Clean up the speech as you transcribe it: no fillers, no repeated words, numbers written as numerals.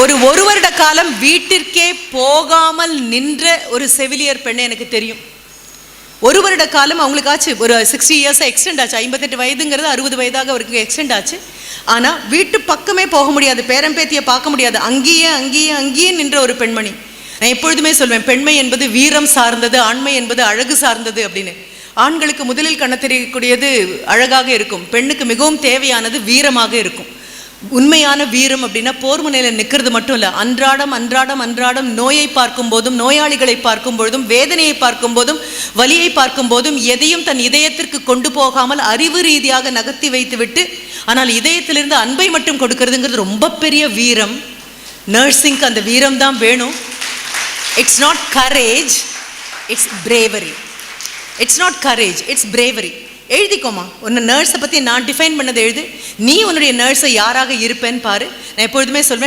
ஒரு வருட காலம் வீட்டிற்கே போகாமல் நின்ற ஒரு செவிலியர் பெண்ணை எனக்கு தெரியும். ஒரு வருட காலம் அவங்களுக்கு ஆச்சு, ஒரு 60 இயர்ஸ் எக்ஸ்டெண்ட் ஆச்சு. 58 வயதுங்கிறது 60 வயதாக அவருக்கு எக்ஸ்டெண்ட் ஆச்சு. ஆனால் வீட்டு பக்கமே போக முடியாது, பேரம்பேத்தியை பார்க்க முடியாது, அங்கேயே நின்ற ஒரு பெண்மணி. நான் எப்பொழுதுமே சொல்வேன், பெண்மை என்பது வீரம் சார்ந்தது, ஆண்மை என்பது அழகு சார்ந்தது அப்படின்னு. ஆண்களுக்கு முதலில் கண்ண தெரியக்கூடியது அழகாக இருக்கும், பெண்ணுக்கு மிகவும் தேவையானது வீரமாக இருக்கும். உண்மையான வீரம் அப்படின்னா போர் முனையில் நிற்கிறது மட்டும் இல்லை, அன்றாடம் நோயை பார்க்கும் போதும், நோயாளிகளை பார்க்கும் பொழுதும், வேதனையை பார்க்கும் போதும், வலியை பார்க்கும் போதும் எதையும் தன் இதயத்திற்கு கொண்டு போகாமல் அறிவு ரீதியாக நகர்த்தி வைத்து விட்டு ஆனால் இதயத்திலிருந்து அன்பை மட்டும் கொடுக்கறதுங்கிறது ரொம்ப பெரிய வீரம். நர்சிங்க்கு அந்த வீரம் தான் வேணும். It's not courage, it's bravery. It's not courage, it's bravery. எழுதிக்கோமா, உன்னை நர்ஸை பற்றி நான் டிஃபைன் பண்ணதை எழுது. நீ உன்னுடைய நர்ஸை யாராக இருப்பேன்னு பாரு. நான் எப்பொழுதுமே சொல்வேன்,